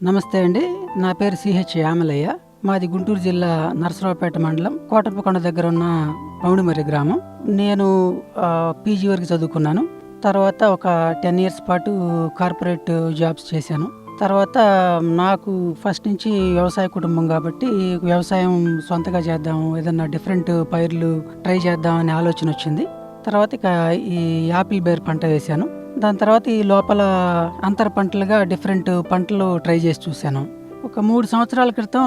నమస్తే అండి. నా పేరు యామలయ్య. మాది గుంటూరు జిల్లా నరసరావుపేట మండలం కోటప్పకొండ దగ్గర ఉన్న పౌడిమర్రి గ్రామం. నేను పీజీ వరకు చదువుకున్నాను. తర్వాత ఒక 10 ఇయర్స్ పాటు కార్పొరేట్ జాబ్స్ చేశాను. తర్వాత నాకు ఫస్ట్ నుంచి వ్యవసాయ కుటుంబం కాబట్టి వ్యవసాయం సొంతగా చేద్దాం, ఏదన్నా డిఫరెంట్ పైర్లు ట్రై చేద్దాం అనే ఆలోచన వచ్చింది. తర్వాత ఇక ఈ యాపిల్ బేర్ పంట వేశాను. దాని తర్వాత ఈ లోపల అంతర పంటలుగా డిఫరెంట్ పంటలు ట్రై చేసి చూశాను. ఒక 3 సంవత్సరాల క్రితం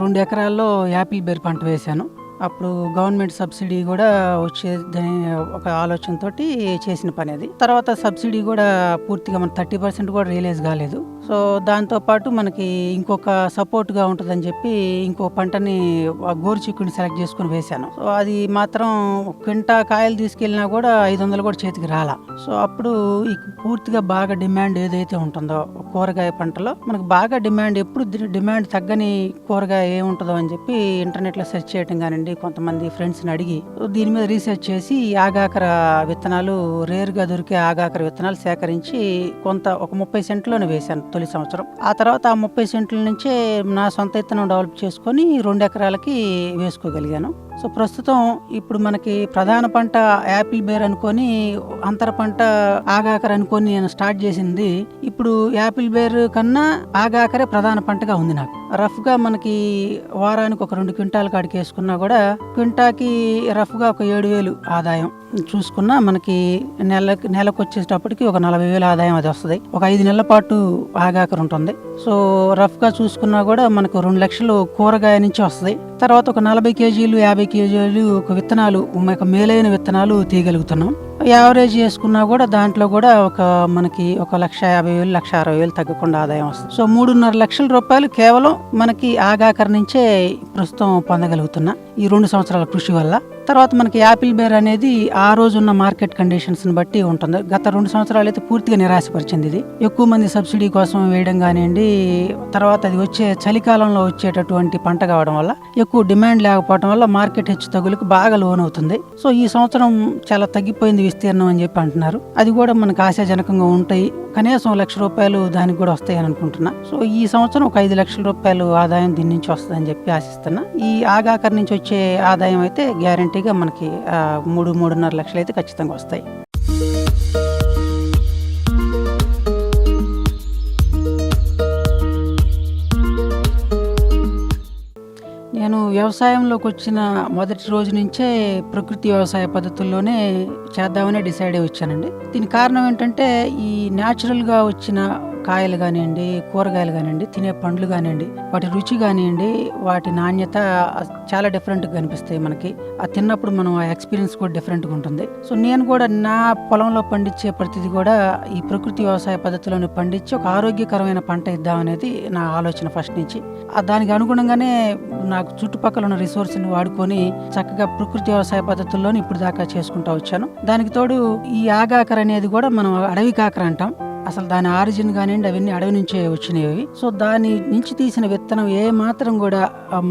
2 ఎకరాల్లో యాపిల్ బేర్ పంట వేశాను. అప్పుడు గవర్నమెంట్ సబ్సిడీ కూడా వచ్చేదని ఒక ఆలోచనతో చేసిన పని అది. తర్వాత సబ్సిడీ కూడా పూర్తిగా మన 30% కూడా రియలైజ్ కాలేదు. సో దాంతోపాటు మనకి ఇంకొక సపోర్ట్గా ఉంటుందని చెప్పి ఇంకో పంటని గోరు చిక్కుని సెలెక్ట్ చేసుకుని వేశాను. సో అది మాత్రం క్వింటా కాయలు తీసుకెళ్ళినా కూడా 500 కూడా చేతికి రాలా. సో అప్పుడు ఈ పూర్తిగా బాగా డిమాండ్ ఏదైతే ఉంటుందో కూరగాయ పంటలో మనకు బాగా డిమాండ్, ఎప్పుడు డిమాండ్ తగ్గని కూరగాయ ఏముంటుందో అని చెప్పి ఇంటర్నెట్లో సెర్చ్ చేయడం కానివ్వండి, కొంతమంది ఫ్రెండ్స్ని అడిగి దీని మీద రీసెర్చ్ చేసి ఆగాకర విత్తనాలు, రేరుగా దొరికే ఆగాకర విత్తనాలు సేకరించి ఒక 30 సెంట్లోనే వేశాను తొలి సంవత్సరం. ఆ తర్వాత ఆ 30 సెంట్ల నుంచే నా సొంత విత్తనం డెవలప్ చేసుకొని 2 ఎకరాలకి వేసుకోగలిగాను. సో ప్రస్తుతం ఇప్పుడు మనకి ప్రధాన పంట యాపిల్ బేర్ అనుకొని, అంతర పంట ఆగాకర అనుకొని నేను స్టార్ట్ చేసింది. ఇప్పుడు యాపిల్ బేర్ కన్నా ఆగాకరే ప్రధాన పంటగా ఉంది నాకు. రఫ్గా మనకి వారానికి ఒక 2 క్వింటాల కాడికి వేసుకున్నా కూడా క్వింటాకి రఫ్గా ఒక 7,000 ఆదాయం చూసుకున్నా మనకి నెలకు వచ్చేటప్పటికి ఒక 40,000 ఆదాయం అది వస్తుంది. ఒక 5 నెలల పాటు ఆగాకర ఉంటుంది. సో రఫ్గా చూసుకున్నా కూడా మనకు 2 లక్షలు కూరగాయ నుంచి వస్తుంది. తర్వాత ఒక 40 కేజీలు 50 కేజీలు ఒక విత్తనాలు, మేలైన విత్తనాలు తీయగలుగుతున్నాం. యావరేజ్ చేసుకున్నా కూడా దాంట్లో కూడా మనకి 1,50,000 1,60,000 తగ్గకుండా ఆదాయం వస్తుంది. సో 3.5 లక్షల రూపాయలు కేవలం మనకి ఆగాకర నుంచే ప్రస్తుతం పొందగలుగుతున్నా ఈ 2 సంవత్సరాల కృషి వల్ల. తర్వాత మనకి యాపిల్ బేర్ అనేది ఆ రోజు ఉన్న మార్కెట్ కండిషన్స్ని బట్టి ఉంటుంది. గత 2 సంవత్సరాలు అయితే పూర్తిగా నిరాశపరిచింది. ఇది ఎక్కువ మంది సబ్సిడీ కోసం వేయడం కానివ్వండి, తర్వాత అది వచ్చే చలికాలంలో వచ్చేటటువంటి పంట కావడం వల్ల ఎక్కువ డిమాండ్ లేకపోవడం వల్ల మార్కెట్ హెచ్చు తగులకు బాగా లోన్ అవుతుంది. సో ఈ సంవత్సరం చాలా తగ్గిపోయింది విస్తీర్ణం అని చెప్పి అంటున్నారు. అది కూడా మనకు ఆశాజనకంగా ఉంటాయి. కనీసం 1,00,000 రూపాయలు దానికి కూడా వస్తాయని అనుకుంటున్నా. సో ఈ సంవత్సరం ఒక 5 లక్షల రూపాయలు ఆదాయం దీని నుంచి వస్తుందని చెప్పి ఆశిస్తున్నా. ఈ ఆగాకర నుంచి వచ్చే ఆదాయం అయితే గ్యారంటీగా మనకి 3-3.5 లక్షలు అయితే ఖచ్చితంగా వస్తాయి. నేను వ్యవసాయంలోకి వచ్చిన మొదటి రోజు నుంచే ప్రకృతి వ్యవసాయ పద్ధతుల్లోనే చేద్దామనే డిసైడ్ అయ్యి వచ్చానండి. దీని కారణం ఏంటంటే ఈ న్యాచురల్గా వచ్చిన కాయలు కానివ్వండి, కూరగాయలు కానివ్వండి, తినే పండ్లు కానివ్వండి, వాటి రుచి కానివ్వండి, వాటి నాణ్యత చాలా డిఫరెంట్గా కనిపిస్తాయి మనకి. ఆ తిన్నప్పుడు మనం ఆ ఎక్స్పీరియన్స్ కూడా డిఫరెంట్గా ఉంటుంది. సో నేను కూడా నా పొలంలో పండించే ప్రతిదీ కూడా ఈ ప్రకృతి వ్యవసాయ పద్ధతిలోనే పండించి ఒక ఆరోగ్యకరమైన పంట ఇద్దామనేది నా ఆలోచన ఫస్ట్ నుంచి. దానికి అనుగుణంగానే నాకు చుట్టుపక్కల ఉన్న రిసోర్స్ని వాడుకొని చక్కగా ప్రకృతి వ్యవసాయ పద్ధతుల్లోనే ఇప్పుడు దాకా చేసుకుంటూ వచ్చాను. దానికి తోడు ఈ ఆగాకర అనేది కూడా మనం అడవి కాకర అంటాం. అసలు దాని ఆరిజిన్ కానివ్వండి అవన్నీ అడవి నుంచే వచ్చినవి. సో దాని నుంచి తీసిన విత్తనం ఏ మాత్రం కూడా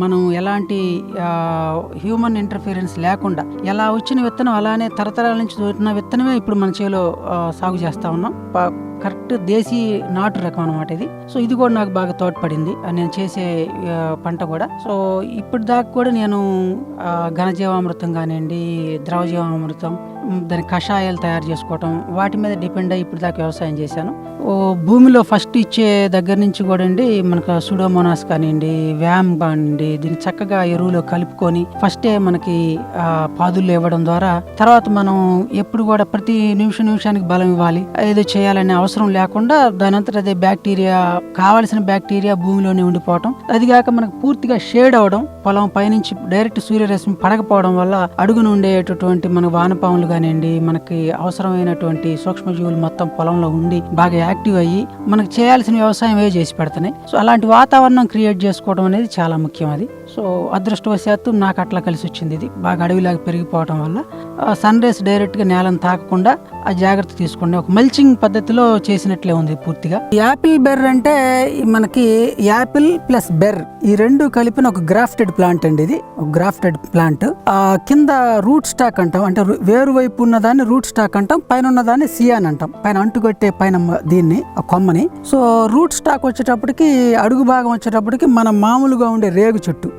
మనం ఎలాంటి హ్యూమన్ ఇంటర్ఫీరెన్స్ లేకుండా ఎలా వచ్చిన విత్తనం అలానే తరతరాల నుంచి దొరికిన విత్తనమే ఇప్పుడు మన చేలో సాగు చేస్తా ఉన్నాం. కరెక్ట్ దేశీ నాటు రకం అనమాట ఇది. సో ఇది కూడా నాకు బాగా తోడ్పడింది నేను చేసే పంట కూడా. సో ఇప్పుడు దాకా కూడా నేను ఘనజీవామృతం కానివ్వండి, ద్రవజీవామృతం, దాని కషాయాలు తయారు చేసుకోవటం, వాటి మీద డిపెండ్ అయ్యి ఇప్పుడు దాకా వ్యవసాయం చేశాను. భూమిలో ఫస్ట్ ఇచ్చే దగ్గర నుంచి కూడా అండి మనకు సుడోమోనాస్ కానివ్వండి, వ్యామ్ కానివ్వండి, దీన్ని చక్కగా ఎరువులో కలుపుకొని ఫస్టే మనకి పాదుల్లో ఇవ్వడం ద్వారా తర్వాత మనం ఎప్పుడు కూడా ప్రతి నిమిషానికి బలం ఇవ్వాలి, ఏదో చేయాలనే అవసరం లేకుండా దానంతట అదే బ్యాక్టీరియా, కావలసిన బ్యాక్టీరియా భూమిలోనే ఉండిపోవటం. అదిగాక మనకు పూర్తిగా షేడ్ అవడం, పొలం పైనుంచి డైరెక్ట్ సూర్యరశ్మి పడకపోవడం వల్ల అడుగున ఉండేటటువంటి మన వానపాములు కానివ్వండి, మనకి అవసరమైనటువంటి సూక్ష్మజీవులు మొత్తం పొలంలో ఉండి బాగా యాక్టివ్ అయ్యి మనకు చేయాల్సిన వ్యవసాయం చేసి పెడుతున్నాయి. సో అలాంటి వాతావరణం క్రియేట్ చేసుకోవడం అనేది చాలా ముఖ్యం అది. సో అదృష్టవశాత్తు నాకు అట్లా కలిసి వచ్చింది. ఇది బాగా అడవిలాగా పెరిగిపోవటం వల్ల సన్ రేస్ డైరెక్ట్గా నేలను తాకకుండా ఆ జాగ్రత్త తీసుకోండి. ఒక మల్చింగ్ పద్ధతిలో చేసినట్లే ఉంది పూర్తిగా. యాపిల్ బెర్రీ అంటే మనకి యాపిల్ ప్లస్ బెర్రీ ఈ రెండు కలిపిన ఒక గ్రాఫ్టెడ్ ప్లాంట్ అండి. ఇది ఒక గ్రాఫ్టెడ్ ప్లాంట్. కింద రూట్ స్టాక్ అంటాం, అంటే వేరు వైపు ఉన్నదాన్ని రూట్ స్టాక్ అంటాం, పైన ఉన్నదాన్ని సియాన్ అంటాం, పైన అంటుకట్టే పైన దీన్ని ఆ కొమ్మని. సో రూట్ స్టాక్ వచ్చేటప్పటికి అడుగు భాగం వచ్చేటప్పటికి మన మామూలుగా ఉండే రేగు చెట్టు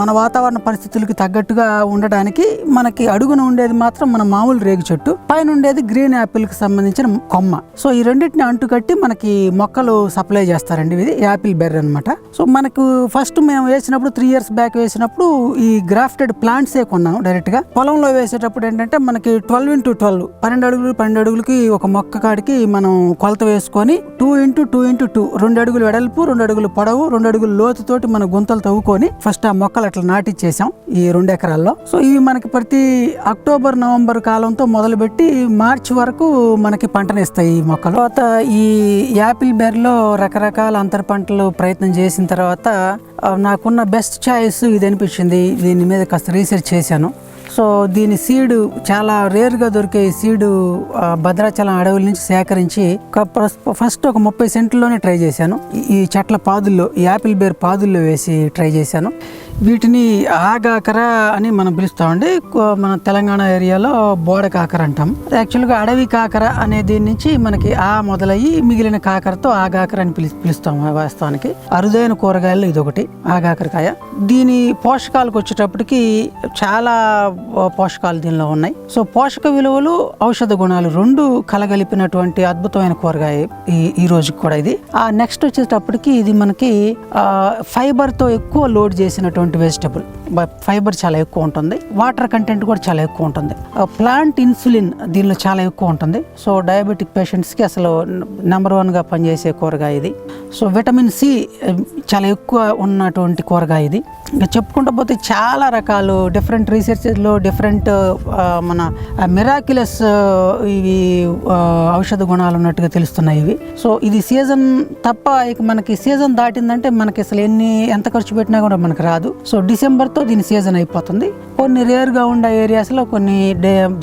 మన వాతావరణ పరిస్థితులకి తగ్గట్టుగా ఉండడానికి మనకి అడుగున ఉండేది మాత్రం మన మామూలు రేగు చెట్టు, పైన ఉండేది గ్రీన్ యాపిల్ కి సంబంధించిన కొమ్మ. సో ఈ రెండింటిని అంటుకట్టి మనకి మొక్కలు సప్లై చేస్తారండి. ఇది యాపిల్ బెర్రీ అనమాట. సో మనకు ఫస్ట్ మేము వేసినప్పుడు 3 years బ్యాక్ వేసినప్పుడు ఈ గ్రాఫ్టెడ్ ప్లాంట్సే కొన్నాం డైరెక్ట్ గా. పొలంలో వేసేటప్పుడు ఏంటంటే మనకి 12x12 12 అడుగులు 12 అడుగులకి ఒక మొక్క కాడికి మనం కొలత వేసుకొని 2x2x2 2 అడుగులు వెడల్పు 2 అడుగులు పొడవు 2 అడుగులు లోతుతోటి మన గుంతలు తవ్వుకొని ఫస్ట్ ఆ మొక్కలు అట్లా నాటిచ్చేసాం ఈ 2 ఎకరాల్లో. సో ఇవి మనకి ప్రతి అక్టోబర్ నవంబర్ కాలంతో మొదలుపెట్టి మార్చి వరకు మనకి పంటనిస్తాయి ఈ మొక్కలు. తర్వాత ఈ యాపిల్ బెర్రీలో రకరకాల అంతర పంటలు ప్రయత్నం చేసిన తర్వాత నాకున్న బెస్ట్ చాయిస్ ఇది అనిపించింది. దీని మీద కాస్త రీసెర్చ్ చేశాను. సో దీని సీడు చాలా రేర్గా దొరికే సీడు భద్రాచలం అడవుల నుంచి సేకరించి ఫస్ట్ ఒక 30 సెంట్లోనే ట్రై చేశాను. ఈ చెట్ల పాదుల్లో యాపిల్ బెర్రీ పాదుల్లో వేసి ట్రై చేశాను. వీటిని ఆగాకర అని మనం పిలుస్తామండి. మన తెలంగాణ ఏరియాలో బోడ కాకర అంటాం. యాక్చువల్గా అడవి కాకర అనే దీని నుంచి మనకి మొదలయ్యి మిగిలిన కాకరతో ఆగాకర అని పిలుస్తాం. వాస్తవానికి అరుదైన కూరగాయలు ఇదొకటి ఆగాకరకాయ. దీని పోషకాలకు వచ్చేటప్పటికి చాలా పోషకాలు దీనిలో ఉన్నాయి. సో పోషక విలువలు ఔషధ గుణాలు రెండు కలగలిపినటువంటి అద్భుతమైన కూరగాయ ఈ రోజుకి కూడా ఇది. నెక్స్ట్ వచ్చేటప్పటికి ఇది మనకి ఫైబర్ తో ఎక్కువ లోడ్ చేసినటువంటి వెజిటబుల్. ఫైబర్ చాలా ఎక్కువ ఉంటుంది, వాటర్ కంటెంట్ కూడా చాలా ఎక్కువ ఉంటుంది. ప్లాంట్ ఇన్సులిన్ దీనిలో చాలా ఎక్కువ ఉంటుంది. సో డయాబెటిక్ పేషెంట్స్ కి అసలు నెంబర్ 1 గా పనిచేసే కూరగాయ ఇది. సో విటమిన్ సి చాలా ఎక్కువ ఉన్నటువంటి కూరగాయ ఇది. ఇంకా చెప్పుకుంటూ పోతే చాలా రకాలు డిఫరెంట్ రీసెర్చ్లో డిఫరెంట్ మన మిరాక్యులస్ ఇవి ఔషధ గుణాలు ఉన్నట్టుగా తెలుస్తున్నాయి ఇవి. సో ఇది సీజన్ తప్ప ఇక మనకి సీజన్ దాటిందంటే మనకి అసలు ఎంత ఖర్చు పెట్టినా కూడా మనకి రాదు. సో డిసెంబర్తో దీని సీజన్ అయిపోతుంది. కొన్ని రేర్గా ఉండే ఏరియాస్లో కొన్ని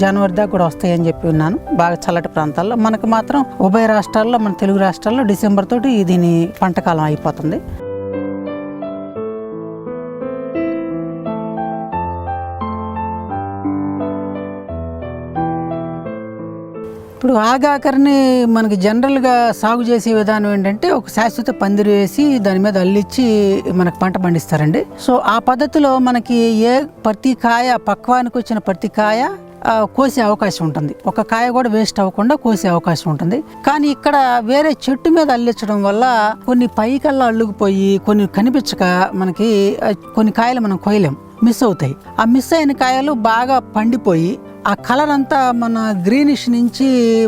జనవరి దాకా కూడా వస్తాయని చెప్పి ఉన్నాను. బాగా చల్లటి ప్రాంతాల్లో మనకు మాత్రం ఉభయ రాష్ట్రాల్లో మన తెలుగు రాష్ట్రాల్లో డిసెంబర్ తోటి దీని పంటకాలం అయిపోతుంది. ఇప్పుడు ఆగాకరని మనకి జనరల్గా సాగు చేసే విధానం ఏంటంటే ఒక శాశ్వత పందిరి వేసి దాని మీద అల్లిచ్చి మనకు పంట పండిస్తారండి. సో ఆ పద్ధతిలో మనకి ప్రతి కాయ పక్వానికి వచ్చిన ప్రతి కాయ కోసే అవకాశం ఉంటుంది. ఒక కాయ కూడా వేస్ట్ అవ్వకుండా కోసే అవకాశం ఉంటుంది. కానీ ఇక్కడ వేరే చెట్టు మీద అల్లించడం వల్ల కొన్ని పైకల్లా అల్లుకుపోయి కొన్ని కనిపించక మనకి కొన్ని కాయలు మనం కోయలేం, మిస్ అవుతాయి. ఆ మిస్ అయిన కాయలు బాగా పండిపోయి ఆ కలర్ అంతా మన గ్రీనిష్ నుంచి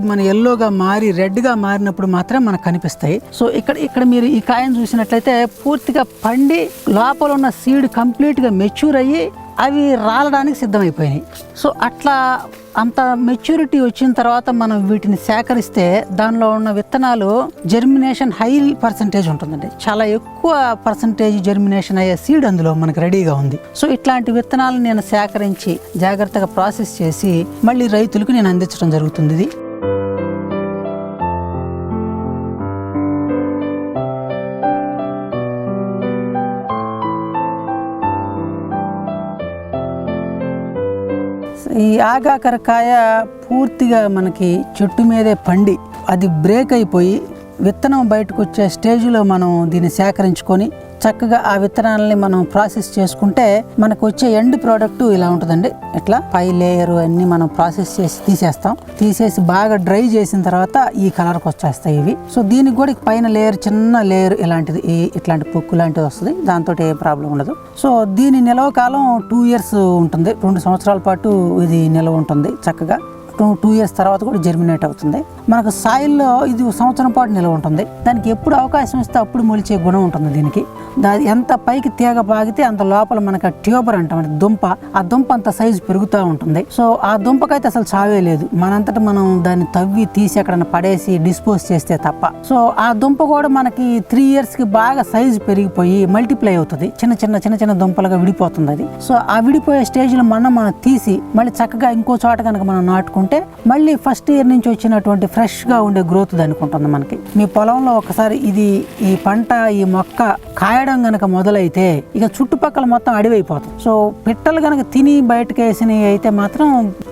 మన ఎల్లోగా మారి రెడ్గా మారినప్పుడు మాత్రం మనకు కనిపిస్తాయి. సో ఇక్కడ మీరు ఈ కాయను చూసినట్లయితే పూర్తిగా పండి లోపల ఉన్న సీడ్ కంప్లీట్గా మెచ్యూర్ అయ్యి అవి రాలడానికి సిద్ధమైపోయినాయి. సో అట్లా అంత మెచ్యూరిటీ వచ్చిన తర్వాత మనం వీటిని సేకరిస్తే దానిలో ఉన్న విత్తనాలు జర్మినేషన్ హై పర్సంటేజ్ ఉంటుందండి. చాలా ఎక్కువ పర్సంటేజ్ జర్మినేషన్ అయ్యే సీడ్ అందులో మనకు రెడీగా ఉంది. సో ఇట్లాంటి విత్తనాలను నేను సేకరించి జాగ్రత్తగా ప్రాసెస్ చేసి మళ్ళీ రైతులకు నేను అందించడం జరుగుతుంది. ఇది ఈ ఆగాకరకాయ పూర్తిగా మనకి చెట్టు మీదే పండి అది బ్రేక్ అయిపోయి విత్తనం బయటకు వచ్చే స్టేజ్లో మనం దీన్ని సేకరించుకొని చక్కగా ఆ విత్తనాలని మనం ప్రాసెస్ చేసుకుంటే మనకు వచ్చే ఎండ్ ప్రోడక్ట్ ఇలా ఉంటుందండి. ఇట్లా పై లేయర్ అన్ని మనం ప్రాసెస్ చేసి తీసేసి బాగా డ్రై చేసిన తర్వాత ఈ కలర్కి వచ్చేస్తాయి ఇవి. సో దీనికి కూడా పైన లేయర్ చిన్న లేయర్ ఇలాంటిది ఇట్లాంటి పొక్కు లాంటిది వస్తుంది. దాంతో ఏ ప్రాబ్లం ఉండదు. సో దీని నిల్వ కాలం 2 years ఉంటుంది. 2 సంవత్సరాల పాటు ఇది నిల్వ ఉంటుంది చక్కగా. టూ ఇయర్స్ తర్వాత కూడా జర్మినేట్ అవుతుంది. మనకు సాయిల్లో ఇది సంవత్సరం పాటు నిల్వ ఉంటుంది. దానికి ఎప్పుడు అవకాశం ఇస్తే అప్పుడు మొలిచే గుణం ఉంటుంది దీనికి. ఎంత పైకి తీగ బాగితే అంత లోపల మనకు ట్యూబర్ అంటాం, దుంప, ఆ దుంప అంత సైజు పెరుగుతూ ఉంటుంది. సో ఆ దుంపకైతే అసలు చావే లేదు, మనంతటా మనం దాన్ని తవ్వి తీసి ఎక్కడన్నా పడేసి డిస్పోజ్ చేస్తే తప్ప. సో ఆ దుంప కూడా మనకి 3 years కి బాగా సైజు పెరిగిపోయి మల్టిప్లై అవుతుంది, చిన్న చిన్న దుంపలుగా విడిపోతుంది అది. సో ఆ విడిపోయే స్టేజ్లో మనం తీసి మళ్ళీ చక్కగా ఇంకో చోట కనుక మనం నాటుకుంటే మళ్ళీ ఫస్ట్ ఇయర్ నుంచి వచ్చినటువంటి ఫ్రెష్ గా ఉండే గ్రోత్ దానికి ఉంటుంది. మనకి మీ పొలంలో ఒకసారి ఈ పంట, ఈ మొక్క కాయడం గనక మొదలైతే ఇక చుట్టుపక్కల మొత్తం అడివైపోతుంది. సో పిట్టలు గనక తిని బయటకు వేసినవి అయితే మాత్రం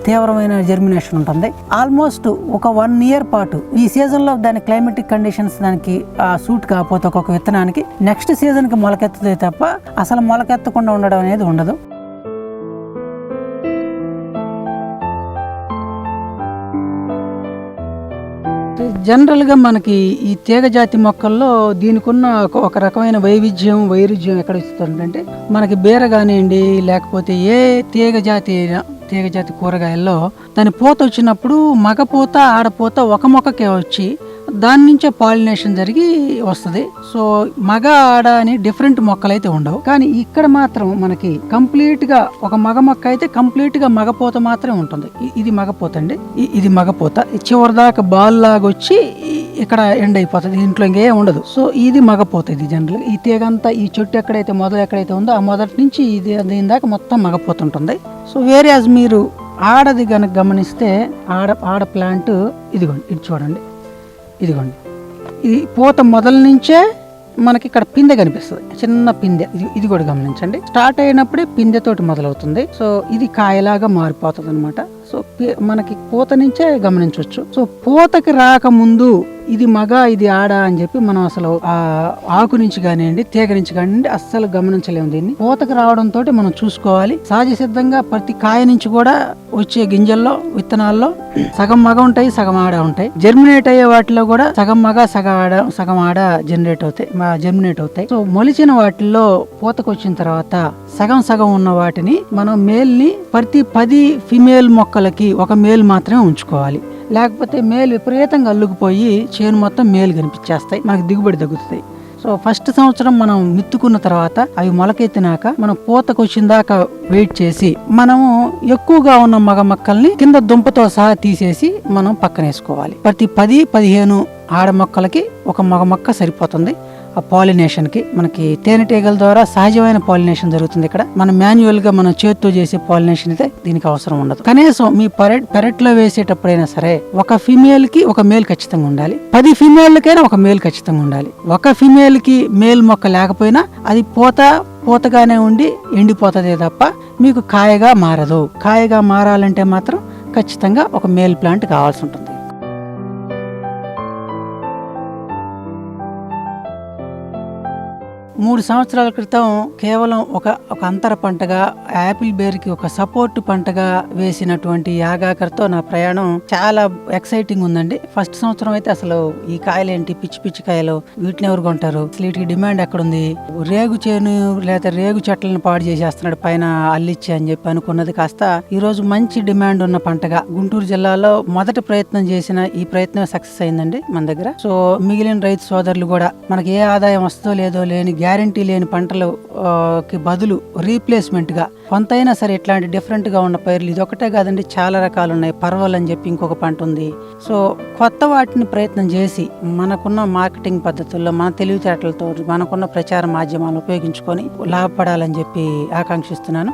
తీవ్రమైన జర్మినేషన్ ఉంటుంది. ఆల్మోస్ట్ ఒక 1 year పాటు ఈ సీజన్ లో దాని క్లైమేటిక్ కండిషన్స్ దానికి సూట్ కాకపోతే ఒక్కొక్క విత్తనానికి నెక్స్ట్ సీజన్ కి మొలకెత్తుతాయి తప్ప అసలు మొలకెత్తకుండా ఉండడం అనేది ఉండదు. జనరల్గా మనకి ఈ తీగ జాతి మొక్కల్లో దీనికి ఉన్న ఒక రకమైన వైరుధ్యం ఎక్కడ ఇస్తుందంటే, మనకి బీర కానివ్వండి లేకపోతే ఏ తీగ జాతి కూరగాయల్లో దాని పూత వచ్చినప్పుడు మగ పూత ఆడపూత ఒక మొక్కకే వచ్చి దాని నుంచే పాలినేషన్ జరిగి వస్తుంది. సో మగ ఆడ అని డిఫరెంట్ మొక్కలు అయితే ఉండవు. కానీ ఇక్కడ మాత్రం మనకి కంప్లీట్ గా ఒక మగ మొక్క అయితే కంప్లీట్ గా మగపూత మాత్రమే ఉంటుంది. ఇది మగపూత అండి, ఇది మగపూత. చివరి దాకా బాల్ లాగా వచ్చి ఇక్కడ ఎండ్ అయిపోతుంది, ఇంట్లో ఇంకేం ఉండదు. సో ఇది మగపూత. ఇది జనరల్ ఈ తీగంతా ఈ చెట్టు ఎక్కడైతే ఉందో ఆ మొదటి నుంచి దీని దాకా మొత్తం మగపూత ఉంటుంది. సో వేరే మీరు ఆడది కనుక గమనిస్తే ఆడ ప్లాంట్ ఇదిగోండి, ఇది చూడండి, ఇదిగోండి, ఇది పూత మొదల నుంచే మనకి ఇక్కడ పిందె కనిపిస్తుంది, చిన్న పిందె. ఇది కూడా గమనించండి, స్టార్ట్ అయినప్పుడే పిందెతోటి మొదలవుతుంది. సో ఇది కాయలాగా మారిపోతుంది అనమాట. సో మనకి పూత నుంచే గమనించవచ్చు. సో పూతకి రాకముందు ఇది మగ ఇది ఆడ అని చెప్పి మనం అసలు ఆ ఆకు నుంచి కానివ్వండి తీగ నుంచి కానివ్వండి అస్సలు గమనించలేము. దీన్ని పూతకు రావడంతో మనం చూసుకోవాలి. సహజ సిద్ధంగా ప్రతి కాయ నుంచి కూడా వచ్చే గింజల్లో విత్తనాల్లో సగం మగ ఉంటాయి, సగం ఆడ ఉంటాయి. జర్మినేట్ అయ్యే వాటిలో కూడా సగం మగ సగం ఆడ జర్మినేట్ అవుతాయి. సో మొలిచిన వాటిల్లో పూతకు వచ్చిన తర్వాత సగం ఉన్న వాటిని మనం మేల్ ని ప్రతి 10 ఫిమేల్ మొక్కలకి ఒక మేల్ మాత్రమే ఉంచుకోవాలి. లేకపోతే మేల్ విపరీతంగా అల్లుకుపోయి చేను మొత్తం మేలు కనిపించేస్తాయి, మనకు దిగుబడి తగ్గుతాయి. సో ఫస్ట్ సంవత్సరం మనం మిత్తుకున్న తర్వాత అవి మొలకెత్తినాక మనం పూతకు వచ్చిన దాకా వెయిట్ చేసి మనము ఎక్కువగా ఉన్న మగ మొక్కల్ని కింద దుంపతో సహా తీసేసి మనం పక్కన వేసుకోవాలి. ప్రతి 10-15 ఆడ మొక్కలకి ఒక మగ మొక్క సరిపోతుంది. ఆ పాలినేషన్ కి మనకి తేనెటీగల ద్వారా సహజమైన పాలినేషన్ జరుగుతుంది. ఇక్కడ మనం మాన్యువల్ గా మనం చేతితో చేసే పాలినేషన్ అయితే దీనికి అవసరం ఉండదు. కనీసం మీ పెరట్లో వేసేటప్పుడైనా సరే ఒక ఫిమేల్ కి ఒక మేల్ ఖచ్చితంగా ఉండాలి, 10 ఫిమేళ్ళకైనా ఒక మేల్ ఖచ్చితంగా ఉండాలి. ఒక ఫిమేల్ కి మేల్ మొక్క లేకపోయినా అది పూతగానే ఉండి ఎండిపోతుందే తప్ప మీకు కాయగా మారదు. కాయగా మారాలంటే మాత్రం ఖచ్చితంగా ఒక మేల్ ప్లాంట్ కావాల్సి ఉంటుంది. 3 సంవత్సరాల క్రితం కేవలం ఒక అంతర పంటగా యాపిల్ బేర్కి ఒక సపోర్ట్ పంటగా వేసినటువంటి యాగాకర్తో నా ప్రయాణం చాలా ఎక్సైటింగ్ ఉందండి. ఫస్ట్ సంవత్సరం అయితే అసలు ఈ కాయలేంటి, పిచ్చి కాయలు, వీటిని ఎవరు కొంటారు, వీటికి డిమాండ్ ఎక్కడుంది, రేగు చేను లేదా రేగు చెట్లను పాడు చేసేస్తున్నాడు పైన అల్లిచ్చి అని చెప్పి అనుకున్నది కాస్త ఈ రోజు మంచి డిమాండ్ ఉన్న పంటగా గుంటూరు జిల్లాలో మొదటి ప్రయత్నం చేసిన ఈ ప్రయత్నం సక్సెస్ అయిందండి మన దగ్గర. సో మిగిలిన రైతు సోదరులు కూడా మనకి ఏ ఆదాయం వస్తుందో లేదో లేని గ్యారంటీ లేని పంటలు కి బదులు రీప్లేస్మెంట్ గా కొంతైనా సరే ఇట్లాంటి డిఫరెంట్ గా ఉన్న పైర్లు ఇది ఒకటే కాదండి, చాలా రకాలు ఉన్నాయి. పర్వల్ అని చెప్పి ఇంకొక పంట ఉంది. సో కొత్త వాటిని ప్రయత్నం చేసి మనకున్న మార్కెటింగ్ పద్ధతుల్లో మన తెలివితేటలతో మనకున్న ప్రచార మాధ్యమాలను ఉపయోగించుకొని లాభపడాలని చెప్పి ఆకాంక్షిస్తున్నాను.